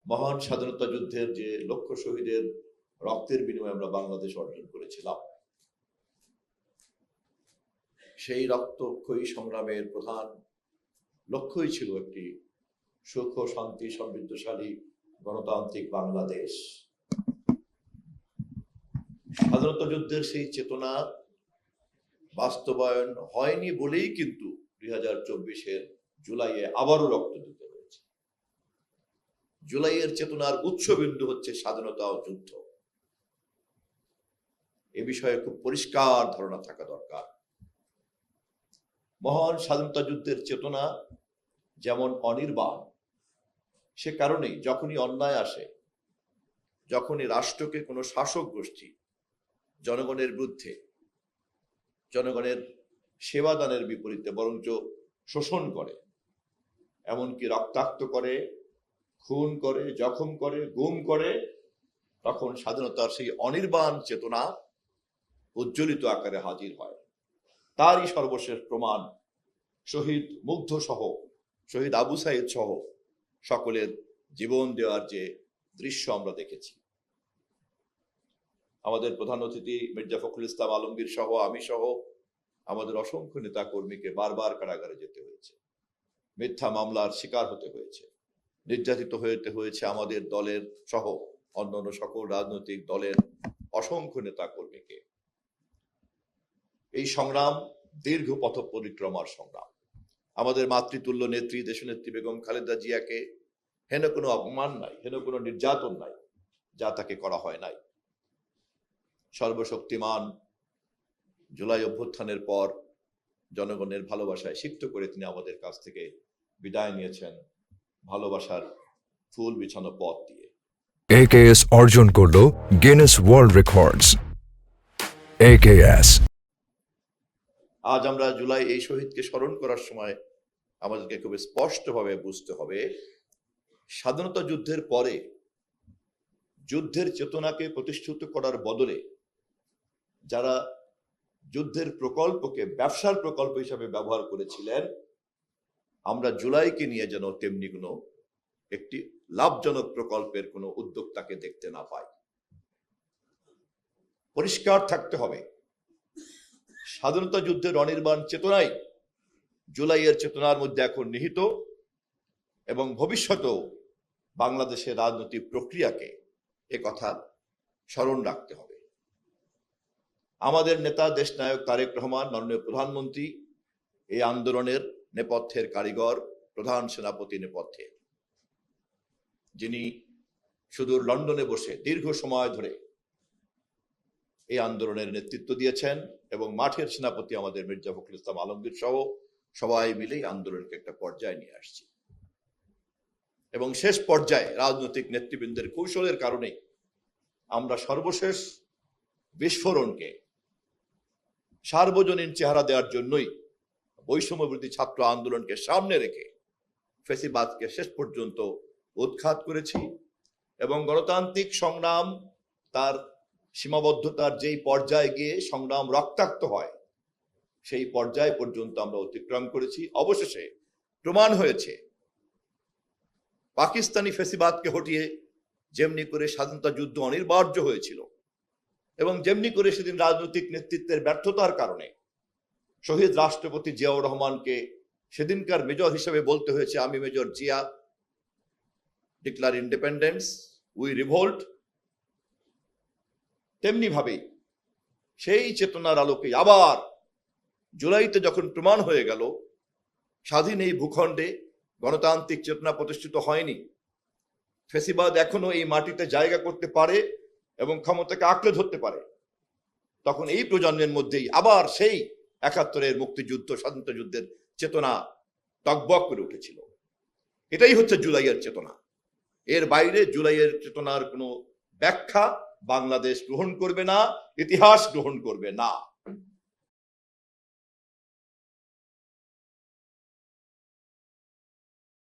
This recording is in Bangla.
মহান স্বাধীনতা যুদ্ধের যে লক্ষ শহীদের রক্তের বিনিময়ে আমরা বাংলাদেশ অর্জন করেছিলাম, সেই রক্তক্ষয়ী সংগ্রামের প্রধান লক্ষ্যই ছিল একটি সুখ শান্তি সমৃদ্ধশালী গণতান্ত্রিক বাংলাদেশ। স্বাধীনতা যুদ্ধের সেই চেতনা বাস্তবায়ন হয়নি বলেই কিন্তু 2024-এর জুলাইয়ে আবারও রক্ত দিতে হয়েছে। জুলাইয়ের চেতনার উৎসবিন্দু হচ্ছে স্বাধীনতা ও যুদ্ধ। এ বিষয়ে খুব পরিষ্কার ধারণা থাকা দরকার। মহান স্বাধীনতা যুদ্ধের চেতনা যেমন অনির্বাণ, সে কারণেই যখনই অন্যায় আসে, যখনই রাষ্ট্রকে কোনো শাসক গোষ্ঠী জনগণের বিরুদ্ধে, জনগণের সেবাদানের বিপরীতে বরঞ্চ শোষণ করে, এমনকি রক্তাক্ত করে, খুন করে, জখম করে, গুম করে, তখন স্বাধীনতার সেই অনির্বাণ চেতনা উজ্জ্বলিত আকারে হাজির হয়। তারই সর্বশেষ প্রমাণ শহীদ মুগ্ধ সহ, শহীদ আবু সাইদ সহ সকলের জীবন দেওয়ার যে দৃশ্য আমরা দেখেছি। আমাদের প্রধান অতিথি মির্জা ফখরুল ইসলাম আলমগীর সহ, আমি সহ আমাদের অসংখ্য নেতা কর্মীকে বারবার কারাগারে যেতে হয়েছে, মিথ্যা মামলার শিকার হতে হয়েছে, নির্যাতিত হতে হয়েছে আমাদের দলের সহ অন্যান্য সকল রাজনৈতিক দলের অসংখ্য নেতা কর্মীকে। এই সংগ্রাম দীর্ঘ পথ পরিক্রমার সংগ্রাম। আমাদের মাতৃতুল্য নেত্রী দেশনেত্রী বেগম খালেদা জিয়াকে হেন কোনো অপমান নাই, হেন কোনো নির্যাতন নাই যা তাকে করা হয় নাই। সর্বশক্তিমান জুলাই অভ্যুত্থানের পর জনগণের ভালোবাসায় সিক্ত করে তিনি আমাদের কাছ থেকে বিদায় নিয়েছেন ভালোবাসার ফুল বিছানো পথ দিয়ে। AKS অর্জন করলো গিনেস ওয়ার্ল্ড রেকর্ডস। AKS আজ আমরা জুলাই এই শহীদকে স্মরণ করার সময় আমাদেরকে খুব স্পষ্টভাবে বুঝতে হবে, স্বাধীনতা যুদ্ধের পরে যুদ্ধের চেতনাকে প্রতিষ্ঠিত করার বদলে যারা যুদ্ধের প্রকল্পকে ব্যবসার প্রকল্প হিসাবে ব্যবহার করেছিলেন, আমরা জুলাইকে নিয়ে যেন তেমনি কোনো একটি লাভজনক প্রকল্পের কোনো উদ্যোক্তাকে দেখতে না পাই। পরিষ্কার থাকতে হবে, স্বাধীনতা যুদ্ধের অনির্বাণ চেতনাই জুলাইয়ের চেতনার মধ্যে এখন নিহিত এবং ভবিষ্যতেও বাংলাদেশের রাজনৈতিক প্রক্রিয়াকে একথা স্মরণ রাখতে হবে। আমাদের নেতা দেশনায়ক তারেক রহমান মাননীয় প্রধানমন্ত্রী এই আন্দোলনের নেপথ্যের কারিগর, প্রধান সেনাপতি নেপথ্যে, যিনি সুদূর লন্ডনে বসে দীর্ঘ সময় ধরে এই আন্দোলনের নেতৃত্ব দিয়েছেন এবং মাঠের সেনাপতি আমাদের মির্জা ফখরুল ইসলাম আলমগীর সহ সবাই মিলেই আন্দোলনকে একটা পর্যায়ে নিয়ে আসছি এবং শেষ পর্যায়ে রাজনৈতিক নেতৃবৃন্দের কৌশলের কারণে আমরা সর্বশেষ বিস্ফোরণকে সার্বজনীন চেহারা দেওয়ার জন্যই বৈষম্য বিরোধী ছাত্র আন্দোলনকে সামনে রেখে ফ্যাসিবাদকে শেষ পর্যন্ত উৎখাত করেছি এবং গণতান্ত্রিক সংগ্রাম তার সীমাবদ্ধতার যেই পর্যায়ে গিয়ে সংগ্রাম রক্তাক্ত হয় সেই পর্যায় পর্যন্ত আমরা অতিক্রম করেছি। অবশেষে প্রমাণ হয়েছে পাকিস্তানি ফ্যাসিবাদকে হটিয়ে যেমনি করে স্বাধীনতা যুদ্ধ অনিবার্য হয়েছিল এবং যেমনি করে সেদিন রাজনৈতিক নেতৃত্বের ব্যর্থতার কারণে শহীদ রাষ্ট্রপতি জিয়াউর রহমানকে সেদিনকার মেজর হিসেবে বলতে হয়েছে, আমি major Zia, declare independence, we revolt, তেমনি ভাবেই সেই চেতনার আলোকে আবার জুলাইতে যখন প্রমাণ হয়ে গেল স্বাধীন এই ভূখণ্ডে গণতান্ত্রিক চেতনা প্রতিষ্ঠিত হয়নি, ফ্যাসিবাদ এখনো এই মাটিতে জায়গা করতে পারে এবং ক্ষমতাকে আঁকড়ে ধরতে পারে, তখন এই প্রজন্মের মধ্যেই আবার সেই ৭১-এর মুক্তিযুদ্ধ স্বাধীনতা যুদ্ধের চেতনা টকবক করে উঠেছিল। এটাই হচ্ছে জুলাইয়ের চেতনা। এর বাইরে জুলাইয়ের চেতনার কোনো ব্যাখ্যা বাংলাদেশ গ্রহণ করবে না, ইতিহাস গ্রহণ করবে না।